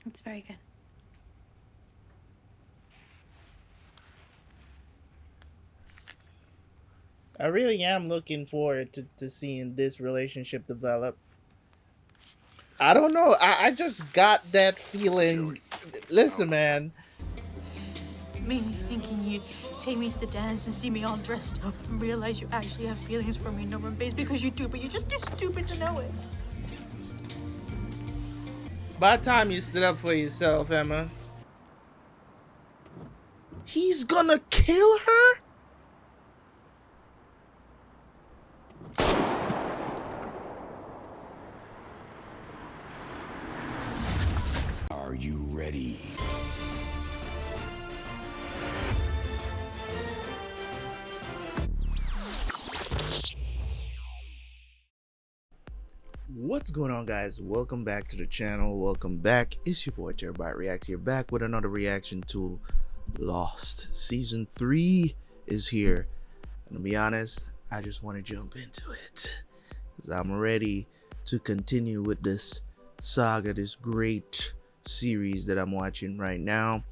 It's very good. I really am looking forward to seeing this relationship develop. I don't know. I just got that feeling. Listen, man. Me thinking you'd take me to the dance and see me all dressed up and realize you actually have feelings for me, Norman Bates, because you do, but you're just too stupid to know it. By the time you stood up for yourself, Emma, he's gonna kill her? Are you ready? What's going on, guys? Welcome back to the channel. Welcome back. It's your boy Terabyt Reacts here, back with another reaction to Lost. Season 3 is here. And to be honest, I just want to jump into it, because I'm ready to continue with this saga, this great series that I'm watching right now.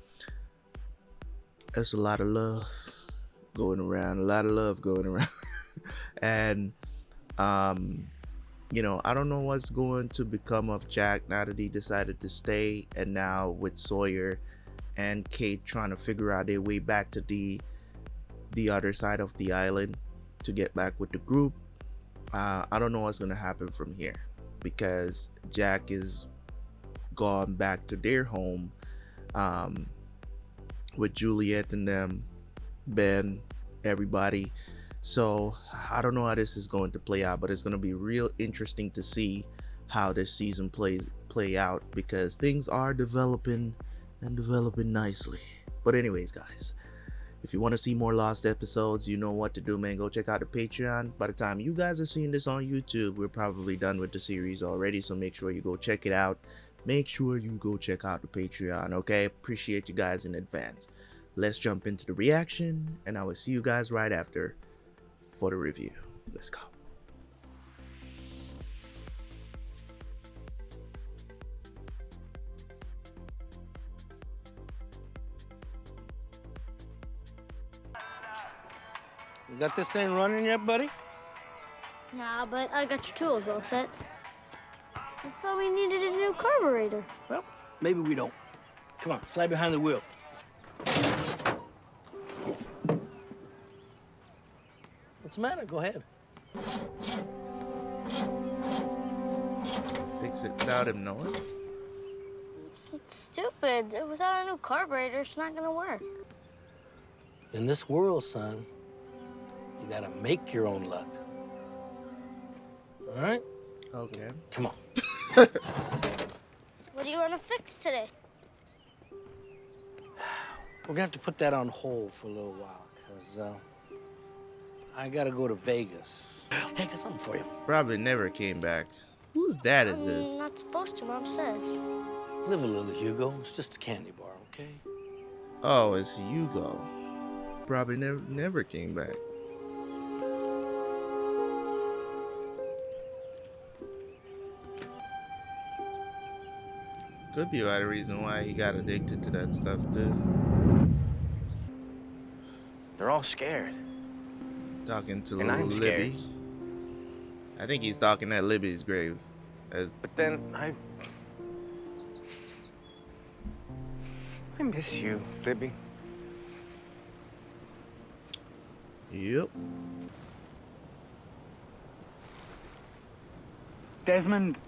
There's a lot of love going around, and you know, I don't know what's going to become of Jack now that he decided to stay, and now with Sawyer and Kate trying to figure out their way back to the other side of the island to get back with the group. I don't know what's going to happen from here, because Jack is gone back to their home with Juliet and them, Ben, everybody. So I don't know how this is going to play out, but it's going to be real interesting to see how this season play out, because things are developing and developing nicely. But anyways, guys, if you want to see more Lost episodes, you know what to do, man. Go check out the Patreon. By the time you guys are seeing this on YouTube, we're probably done with the series already, so make sure you go check it out. Make sure you go check out the Patreon, okay? Appreciate you guys in advance. Let's jump into the reaction, and I will see you guys right after for the review. Let's go. You got this thing running yet, buddy? Nah, but I got your tools all set. I thought we needed a new carburetor. Well, maybe we don't. Come on, slide behind the wheel. What's the matter? Go ahead. Fix it without him knowing. It's stupid. Without a new carburetor, it's not gonna work. In this world, son, you gotta make your own luck. All right? Okay. Come on. What do you want to fix today? We're gonna have to put that on hold for a little while, because I gotta go to Vegas. Hey, I got something for you. Probably never came back. Whose dad is I'm this? not supposed to, Mom says. Live a little, Hugo. It's just a candy bar, okay? Oh, it's Hugo. Probably never came back. Could be a reason why he got addicted to that stuff too. They're all scared. Talking to And I'm scared. Libby. I think he's talking at Libby's grave. But then I miss you, Libby. Yep. Desmond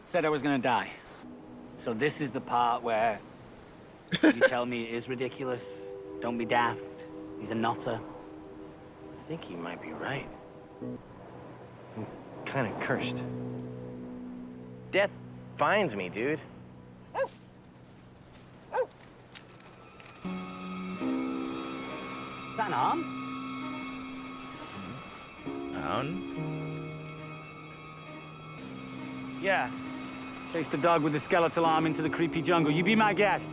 said I was gonna die. So this is the part where you tell me it is ridiculous. Don't be daft. He's a nutter. I think he might be right. I'm kind of cursed. Death finds me, dude. Is that an arm? Yeah. Chase the dog with the skeletal arm into the creepy jungle. You be my guest.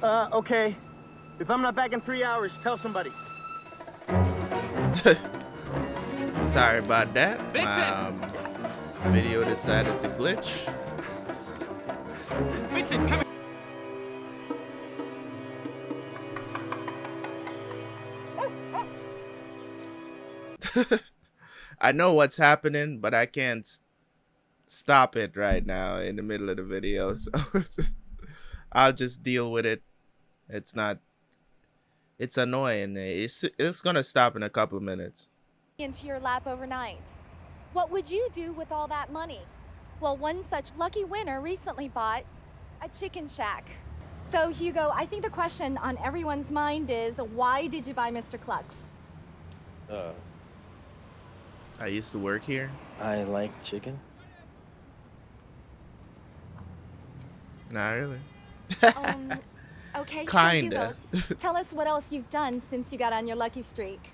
Okay. If I'm not back in 3 hours, tell somebody. Sorry about that. Video decided to glitch. Vincent, come here. I know what's happening, but I can't stop it right now in the middle of the video. So I'll just deal with it. It's not. It's annoying. It's gonna stop in a couple of minutes. Into your lap overnight. What would you do with all that money? Well, one such lucky winner recently bought a chicken shack. So, Hugo, I think the question on everyone's mind is, why did you buy Mr. Clux? I used to work here. I like chicken. Not really. Okay, so Kinda. Hugo, tell us what else you've done since you got on your lucky streak.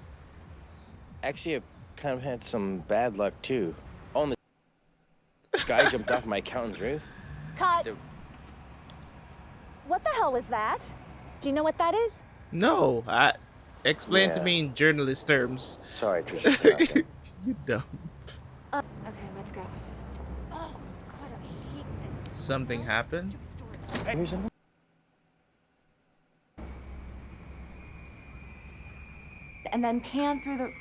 Actually, I've kind of had some bad luck too. Oh, and the guy jumped off my accountant's roof. Cut. The- What the hell was that? Do you know what that is? No, explain to Yeah. me in journalist terms. Sorry, Tricia Tanaka. You dumb. Okay, let's go. Oh, God, I hate this. Something happened. Here's a And then pan through the...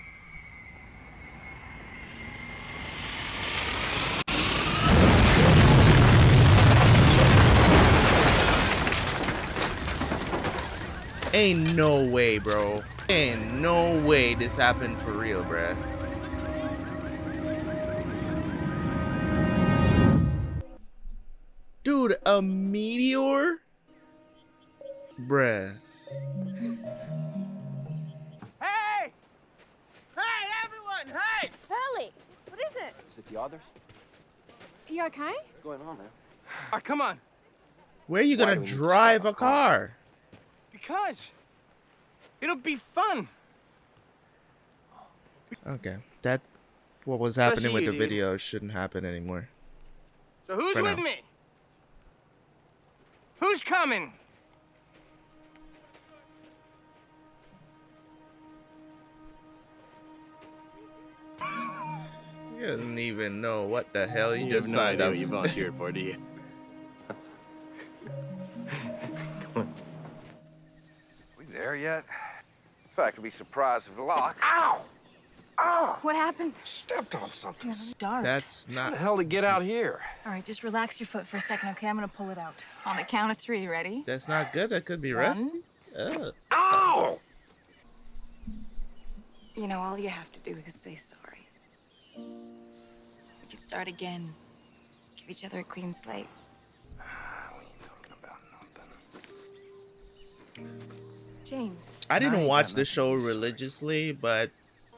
Ain't no way, bro. Ain't no way this happened for real, bruh. Dude, a meteor? Bruh. Hey! Hey, everyone! Hey! Hurley, what is it? Is it the others? You okay? What's going on, man? All right, come on. Where are you Why gonna do we need to drive stop a car? Because it'll be fun. Okay, that what was happening with you, the dude. video shouldn't happen anymore. So who's For with now. me? Who's coming? He doesn't even know what the hell he You just have no signed idea up what you for. volunteered for, do you? We there yet? In fact, I'd be surprised if the lock. Ow! Ow! What happened? Stepped on something. Dark. That's How not. the hell to get out here? All right, just relax your foot for a second, okay? I'm gonna pull it out. On the count of 3, ready? That's not good. That could be One. rusty. Ugh. Ow! You know, all you have to do is say sorry. We could start again. Give each other a clean slate. What are you talking about? Nothing. James. I didn't ain't watch got the nothing show to say. religiously, but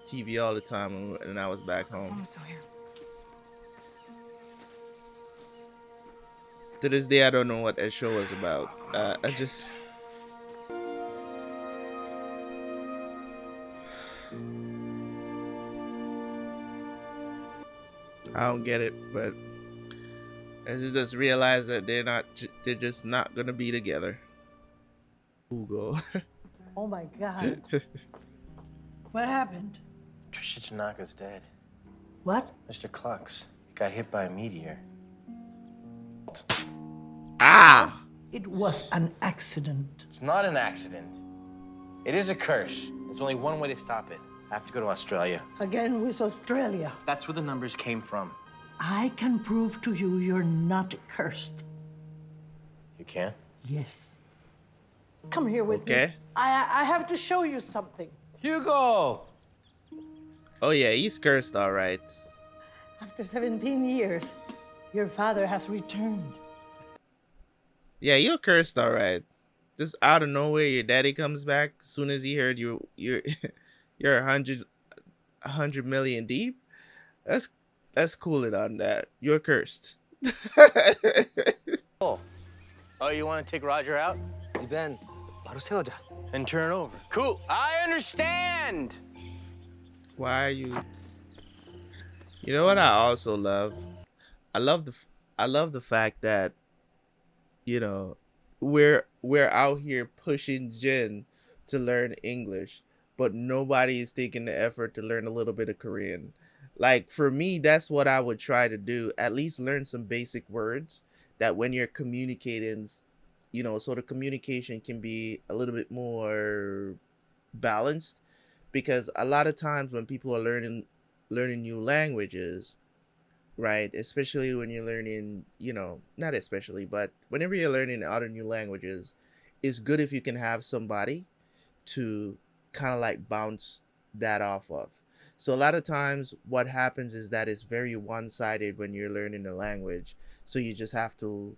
TV all the time when I was back home. I'm Sawyer. To this day, I don't know what that show was about. I just. I don't get it, but I just realize that they're just not gonna be together. Hugo. Oh my God. What happened? Tricia Tanaka's dead. What? Mr. Clux got hit by a meteor. Ah! It was an accident. It's not an accident. It is a curse. There's only one way to stop it. I have to go to Australia. Again with Australia. That's where the numbers came from. I can prove to you you're not cursed. You can? Yes. Come here with me. Okay. I have to show you something. Hugo! Oh yeah, he's cursed, all right. After 17 years, your father has returned. Yeah, you're cursed, all right. Just out of nowhere, your daddy comes back. As soon as he heard you're you're 100 million deep. That's cooler on that. You're cursed. Oh, you want to take Roger out? 이벤 바로 세우자. And turn over. Cool. I understand! Why are you? You know what I also love? I love the fact that, you know, we're out here pushing Jin to learn English, but nobody is taking the effort to learn a little bit of Korean. Like for me, that's what I would try to do. At least learn some basic words. that when you're communicating, you know, so the communication can be a little bit more balanced, because a lot of times when people are learning new languages, right, especially when you're learning, you know, not especially, but whenever you're learning other new languages, it's good if you can have somebody to kind of like bounce that off of. So a lot of times what happens is that it's very one-sided when you're learning the language, so you just have to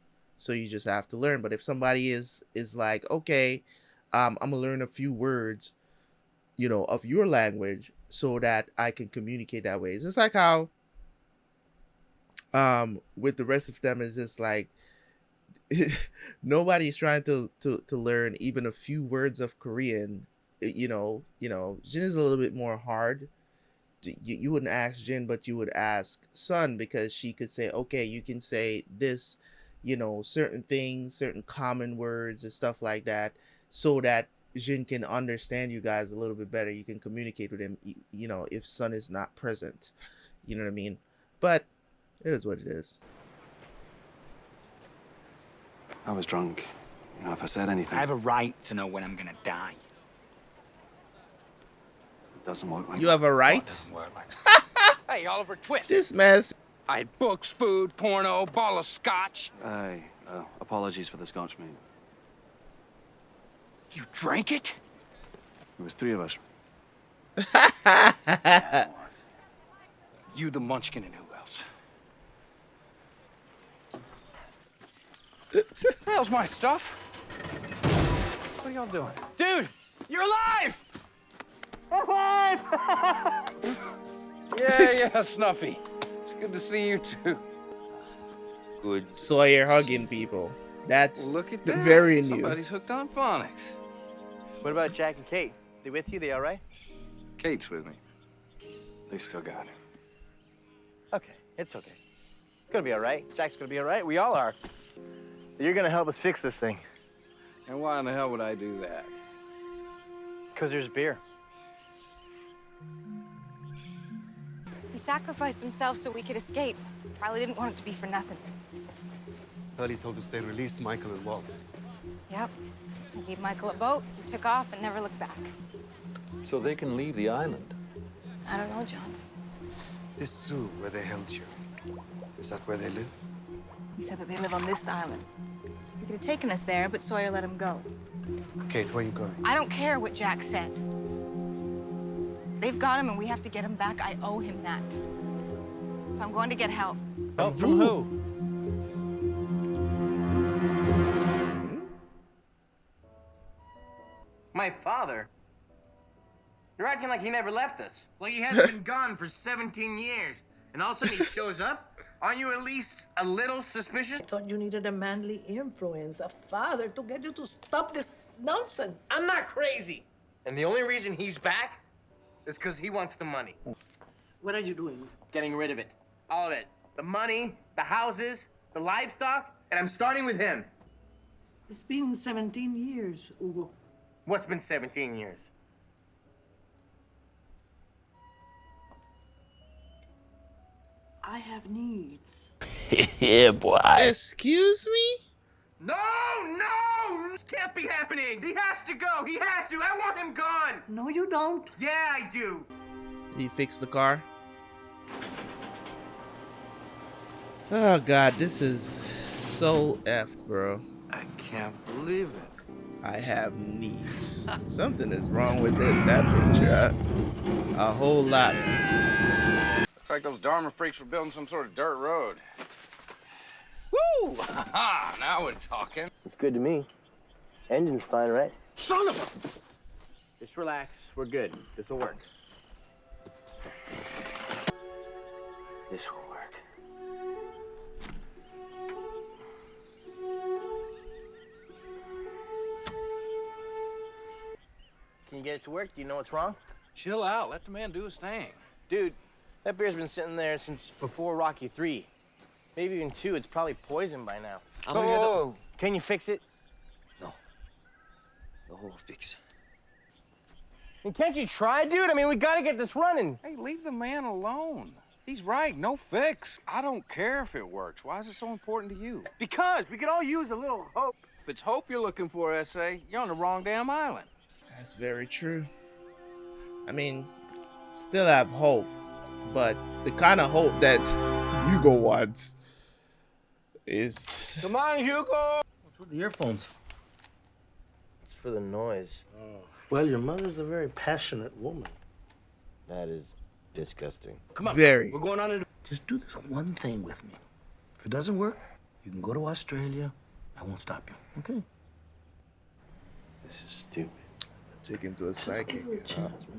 learn. But if somebody is like, okay, I'm gonna learn a few words, you know, of your language so that I can communicate that way. It's just like how with the rest of them, is just like nobody's trying to learn even a few words of Korean. You know, Jin is a little bit more hard. You wouldn't ask Jin, but you would ask Sun, because she could say, okay, you can say this, you know, certain things, certain common words and stuff like that, so that Jin can understand you guys a little bit better. You can communicate with him, you know, if Sun is not present. You know what I mean? But it is what it is. I was drunk. You know, if I said anything... I have a right to know when I'm gonna die. It doesn't work like You have a right? It doesn't work like Hey, Oliver Twist. This mess. I had books, food, porno, bottle of scotch. Hey, apologies for the scotch, mate. You drank it? There was 3 of us. You, the Munchkin, and who else? Hell's my stuff? What are y'all doing? Dude, you're alive! Yeah, Snuffy. It's good to see you, too. Good. Sawyer hugging people. That's Well, look at that. very new. Somebody's hooked on phonics. What about Jack and Kate? They with you? They all right? Kate's with me. They still got it. Okay, it's okay. It's gonna be all right. Jack's gonna be all right. We all are. You're gonna help us fix this thing. And why in the hell would I do that? Because there's beer. He sacrificed himself so we could escape. Probably didn't want it to be for nothing. Early told us they released Michael and Walt. Yep. He gave Michael a boat, he took off and never looked back. So they can leave the island? I don't know, John. This zoo where they held you, is that where they live? He said that they live on this island. He could have taken us there, but Sawyer let him go. Kate, where are you going? I don't care what Jack said. They've got him and we have to get him back. I owe him that. So I'm going to get help. Help from who? My father? You're acting like he never left us. Like he hasn't been gone for 17 years. And all of a sudden he shows up? Aren't you at least a little suspicious? I thought you needed a manly influence, a father, to get you to stop this nonsense. I'm not crazy. And the only reason he's back is because he wants the money. What are you doing? Getting rid of it. All of it. The money, the houses, the livestock, and I'm starting with him. It's been 17 years, Hugo. What's been 17 years? I have needs. Yeah, boy. Excuse me? No! This can't be happening! He has to go! He has to! I want him gone! No, you don't. Yeah, I do! Did he fix the car? Oh god, this is so effed, bro. I can't believe it. I have needs. Something is wrong with that picture. A whole lot. Looks like those Dharma freaks were building some sort of dirt road. Woo! Ha! Now we're talking. It's good to me. Engine's fine, right? Son of a... Just relax. We're good. This'll work. This will work. Can you get it to work? Do you know what's wrong? Chill out. Let the man do his thing. Dude, that beer's been sitting there since before Rocky 3. Maybe even 2. It's probably poisoned by now. Oh! Can you fix it? No fix. I mean, can't you try, dude? I mean, we gotta get this running. Hey, leave the man alone. He's right, no fix. I don't care if it works. Why is it so important to you? Because we could all use a little hope. If it's hope you're looking for, S.A., you're on the wrong damn island. That's very true. I mean, still have hope, but the kind of hope that Hugo wants is... Come on, Hugo! What's with the earphones? It's for the noise. Oh. Well, your mother's a very passionate woman. That is disgusting. Come on. Very. We're going on and just do this one thing with me. If it doesn't work, you can go to Australia. I won't stop you. Okay? This is stupid. Take him to a psychic.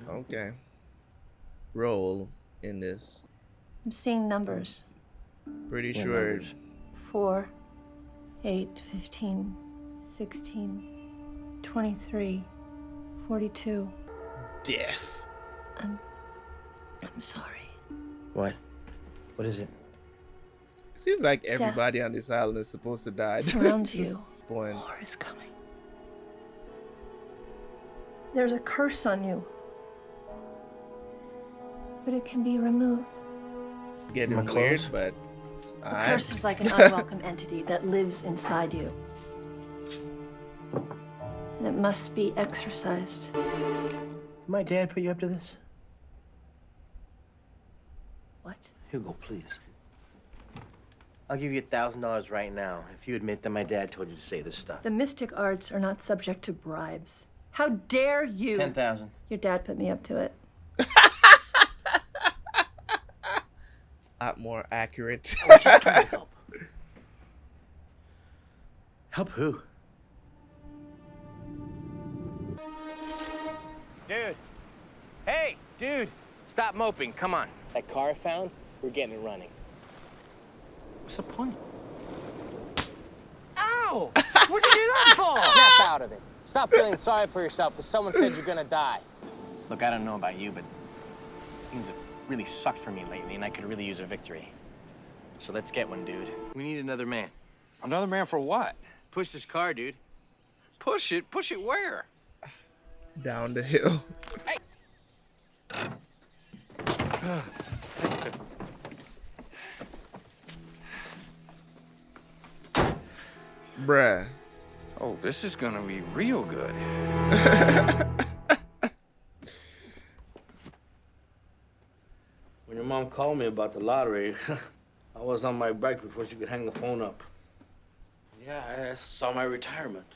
Okay. Roll in this. I'm seeing numbers. Pretty Yeah, sure. numbers. 4, 8, 15, 16, 23, 42. Death. I'm sorry. What? What is it? It seems like everybody on this island is supposed to die. Surrounds This you. point. War is coming. There's a curse on you. But it can be removed. Getting My weird, clothes? but The curse is like an unwelcome entity that lives inside you. And it must be exorcised. My dad put you up to this? What? Hugo, please. I'll give you $1,000 right now if you admit that my dad told you to say this stuff. The mystic arts are not subject to bribes. How dare you? 10,000. Your dad put me up to it. a lot more accurate. I was just trying to help. Help who? Dude. Hey, dude. Stop moping. Come on. That car I found, we're getting it running. What's the point? Ow! What'd you do that for? Snap out of it. Stop feeling sorry for yourself because someone said you're gonna die. Look, I don't know about you, but things have really sucked for me lately, and I could really use a victory. So let's get one, dude. We need another man. Another man for what? Push this car, dude. Push it? Push it where? Down the hill. Bruh. Oh, this is gonna be real good. When your mom called me about the lottery, I was on my bike before she could hang the phone up. Yeah, I saw my retirement.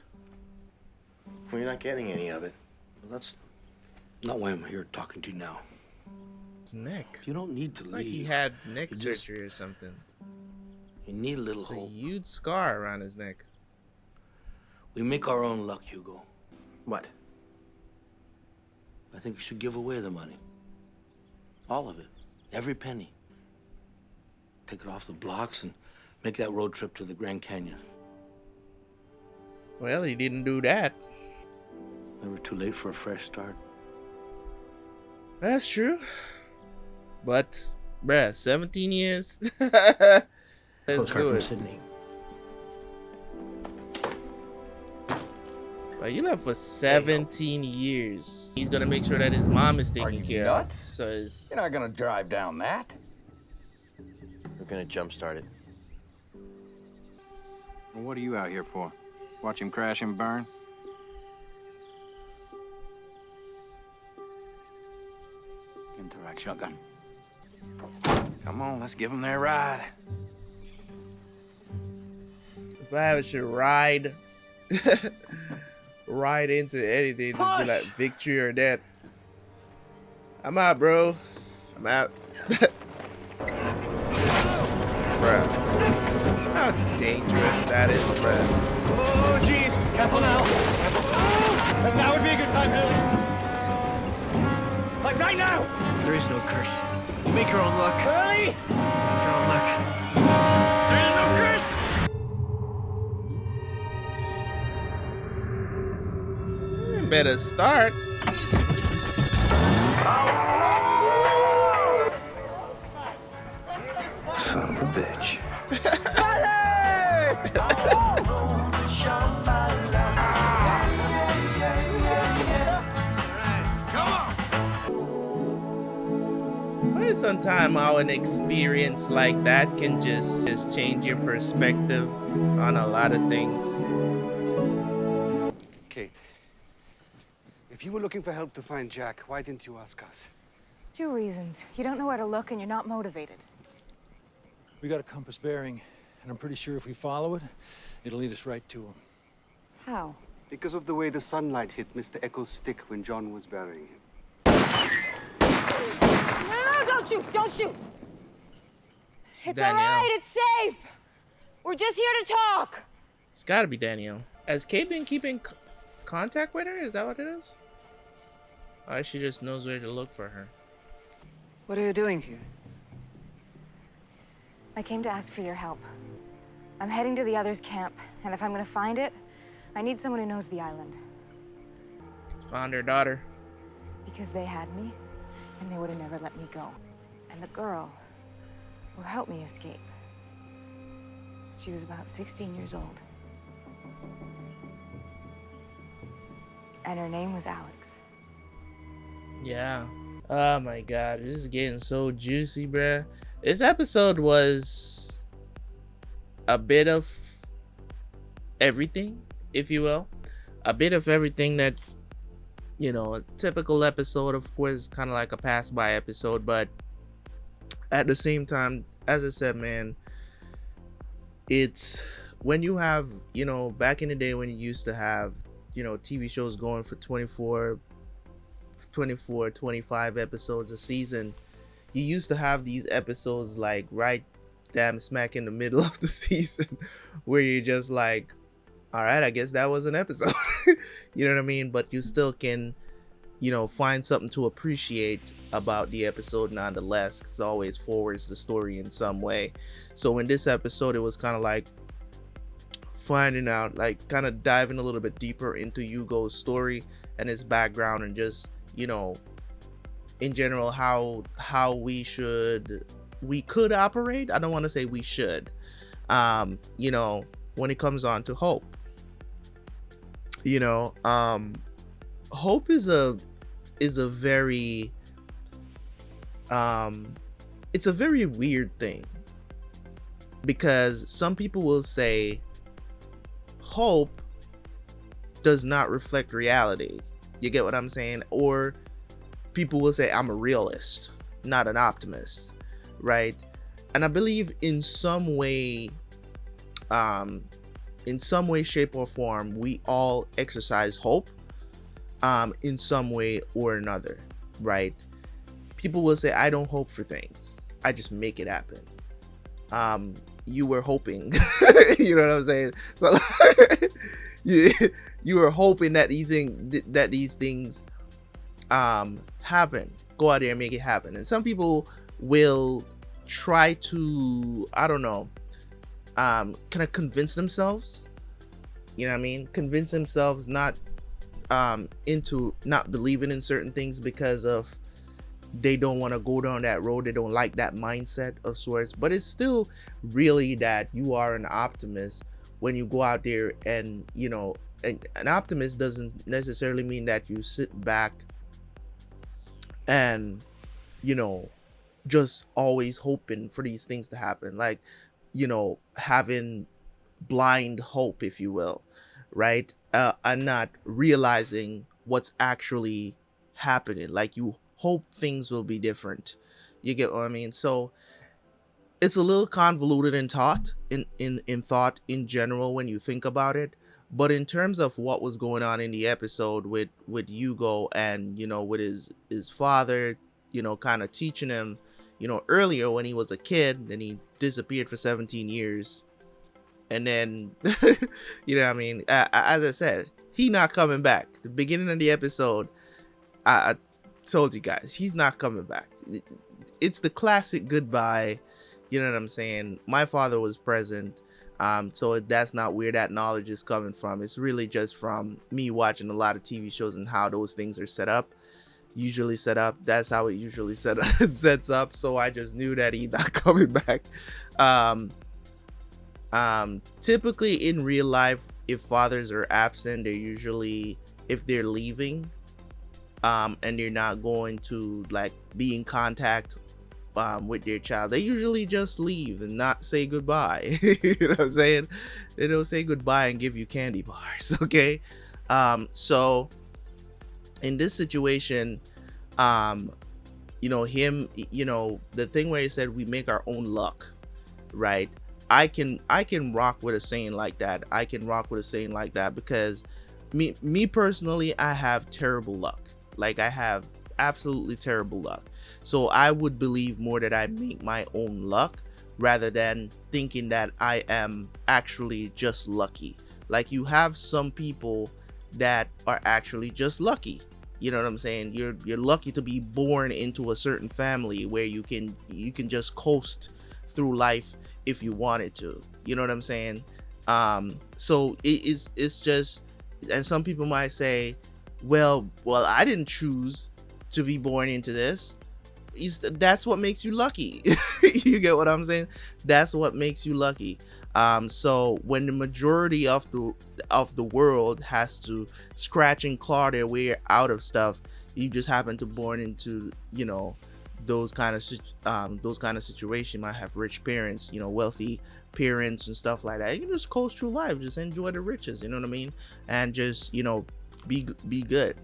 Well, you're not getting any of it. Well, that's not why I'm here talking to you now. His neck. You don't need to leave. Like he had neck You just- surgery or something. You need a little It's a hope. huge scar around his neck. We make our own luck, Hugo. What? I think you should give away the money. All of it. Every penny. Take it off the blocks and make that road trip to the Grand Canyon. Well, he didn't do that. Never too late for a fresh start. That's true. But, bruh, 17 years? Let's Postcard do from it. Sydney. But you left for 17 years. He's gonna make sure that his mom is taken care of. So it's... You're not gonna drive down that. We're gonna jumpstart it. Well, what are you out here for? Watch him crash and burn? Give him the right shotgun. Come on, let's give him their ride. If I should ride... ride into anything, it'd be like victory or death. I'm out, bro. I'm out. Bruh. How dangerous that is, bruh. Oh, jeez. Careful now. And now would be a good time, Billy. Like right now. There is no curse. You make your own luck. Billy! Make your own luck. There is no curse. Better start. Son of a bitch. Why is sometimes how an experience like that can just change your perspective on a lot of things. Kate, if you were looking for help to find Jack, why didn't you ask us? 2 reasons. You don't know where to look and you're not motivated. We got a compass bearing, and I'm pretty sure if we follow it, it'll lead us right to him. How? Because of the way the sunlight hit Mr. Echo's stick when John was burying him. No, don't shoot! Don't shoot! It's all Danielle. right, it's safe! We're just here to talk! It's gotta be Danielle. Has Kate been keeping contact with her? Is that what it is? Or she just knows where to look for her? What are you doing here? I came to ask for your help. I'm heading to the others' camp, and if I'm gonna find it, I need someone who knows the island. Found her daughter. Because they had me, and they would have never let me go. And the girl will help me escape. She was about 16 years old. And her name was Alex. Yeah. Oh my god, this is getting so juicy, bruh. This episode was a bit of everything, if you will. A bit of everything that, you know, a typical episode, of course, kind of like a pass-by episode, but at the same time, as I said, man, it's when you have, you know, back in the day when you used to have, you know, TV shows going for 24, 25 episodes a season, you used to have these episodes like right damn smack in the middle of the season where you're just like, all right, I guess that was an episode. You know what I mean? But you still can, you know, find something to appreciate about the episode nonetheless, because it always forwards the story in some way. So in this episode, it was kind of like finding out, like kind of diving a little bit deeper into Hugo's story and his background, and just, you know, in general, how we could operate. I don't want to say we should, you know, when it comes on to hope. You know, hope is a very it's a very weird thing, because some people will say hope does not reflect reality. You get what I'm saying? Or people will say I'm a realist, not an optimist, right? And I believe in some way, shape or form, we all exercise hope in some way or another, right? People will say, I don't hope for things, I just make it happen. You were hoping. You know what I'm saying? So you were hoping that these things happen. Go out there and make it happen. And some people will try to, I don't know, kind of convince themselves, you know what I mean, convince themselves not into not believing in certain things because of they don't want to go down that road, they don't like that mindset of sorts. But it's still really that you are an optimist when you go out there, and you know, an optimist doesn't necessarily mean that you sit back and, you know, just always hoping for these things to happen, like, you know, having blind hope, if you will, right? And not realizing what's actually happening. Like, you hope things will be different. You get what I mean? So it's a little convoluted in thought, in thought in general when you think about it. But in terms of what was going on in the episode with Hugo, and, you know, with his father, you know, kind of teaching him, you know, earlier when he was a kid, and he disappeared for 17 years. And then, you know what I mean? As I said, he not coming back. The beginning of the episode, I told you guys, he's not coming back. It's the classic goodbye. You know what I'm saying? My father was present. So that's not where that knowledge is coming from. It's really just from me watching a lot of TV shows and how those things are set up. Usually set up. That's how it usually sets up. So I just knew that he's not coming back. Typically in real life, if fathers are absent, they're usually, if they're leaving, and they're not going to like be in contact with their child, they usually just leave and not say goodbye. You know what I'm saying? They don't say goodbye and give you candy bars. Okay. So in this situation, you know, him, you know, the thing where he said we make our own luck, right? I can rock with a saying like that. I can rock with a saying like that because me personally, I have terrible luck. Like, I have absolutely terrible luck. So I would believe more that I make my own luck rather than thinking that I am actually just lucky. Like, you have some people that are actually just lucky. You know what I'm saying? You're lucky to be born into a certain family where you can just coast through life if you wanted to. You know what I'm saying? So it's just, and some people might say, well, I didn't choose to be born into this. That's what makes you lucky. You get what I'm saying? That's what makes you lucky. So when the majority of the world has to scratch and claw their way out of stuff, you just happen to born into, you know, those kind of situation. Might have rich parents, you know, wealthy parents and stuff like that. You can just coast through life, just enjoy the riches, you know what I mean, and just, you know, be good.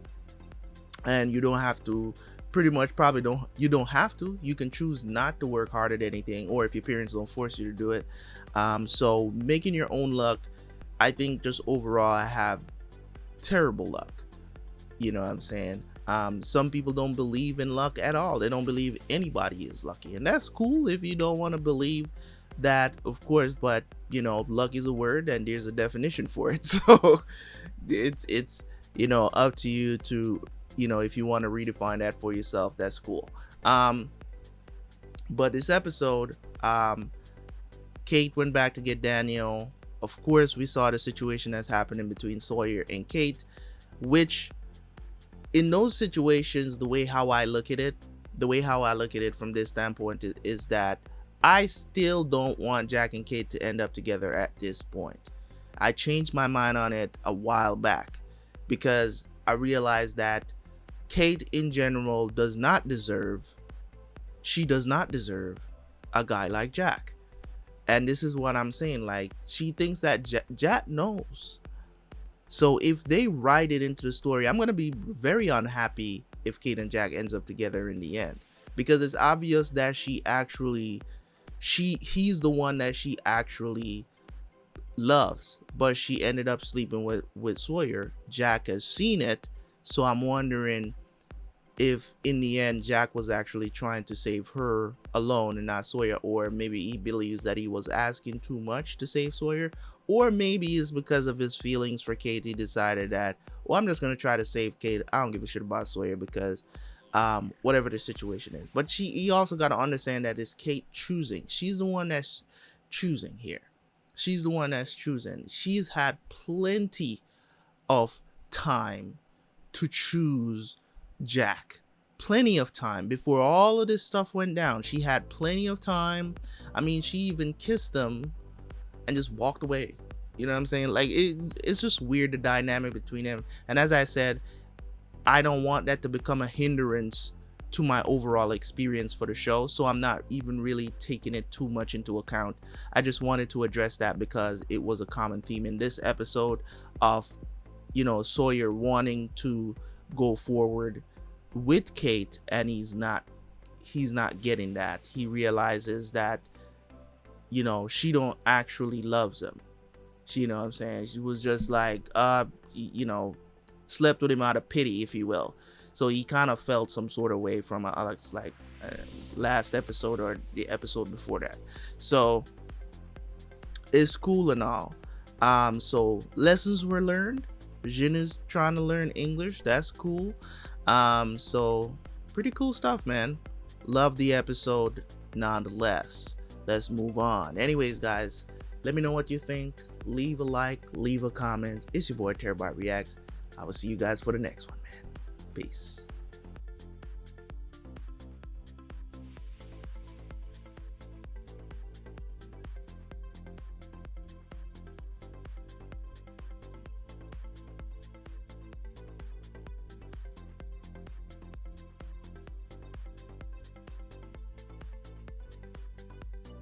And you don't have to, pretty much you don't have to. You can choose not to work hard at anything, or if your parents don't force you to do it. So making your own luck, I think just overall I have terrible luck. You know what I'm saying? Some people don't believe in luck at all. They don't believe anybody is lucky, and that's cool if you don't want to believe that, of course. But you know, luck is a word and there's a definition for it. So it's you know, up to you to, you know, if you want to redefine that for yourself, that's cool. But this episode, Kate went back to get Daniel. Of course, we saw the situation that's happening between Sawyer and Kate, which in those situations, the way how I look at it from this standpoint is that I still don't want Jack and Kate to end up together at this point. I changed my mind on it a while back because I realized that Kate in general does not deserve a guy like Jack. And this is what I'm saying. Like, she thinks that Jack knows. So if they write it into the story, I'm going to be very unhappy if Kate and Jack ends up together in the end, because it's obvious that he's the one that she actually loves, but she ended up sleeping with Sawyer. Jack has seen it. So I'm wondering if in the end Jack was actually trying to save her alone and not Sawyer, or maybe he believes that he was asking too much to save Sawyer, or maybe it's because of his feelings for Kate. He decided that, well, I'm just going to try to save Kate. I don't give a shit about Sawyer because whatever the situation is. But he also got to understand that it's Kate choosing. She's the one that's choosing here. She's the one that's choosing. She's had plenty of time to choose Jack. Plenty of time before all of this stuff went down. She had plenty of time. I mean, she even kissed them and just walked away. You know what I'm saying? Like, it's just weird, the dynamic between them. And as I said, I don't want that to become a hindrance to my overall experience for the show, so I'm not even really taking it too much into account. I just wanted to address that because it was a common theme in this episode of, you know, Sawyer wanting to go forward with Kate, and he's not getting that. He realizes that, you know, she don't actually loves him. You know what I'm saying? She was just like, you know, slept with him out of pity, if you will. So he kind of felt some sort of way from Alex, like last episode or the episode before that. So it's cool and all. So lessons were learned. Jin is trying to learn English. That's cool. So pretty cool stuff, man. Love the episode nonetheless. Let's move on. Anyways, guys, let me know what you think. Leave a like, leave a comment. It's your boy Terabyt Reacts. I will see you guys for the next one, man. Peace.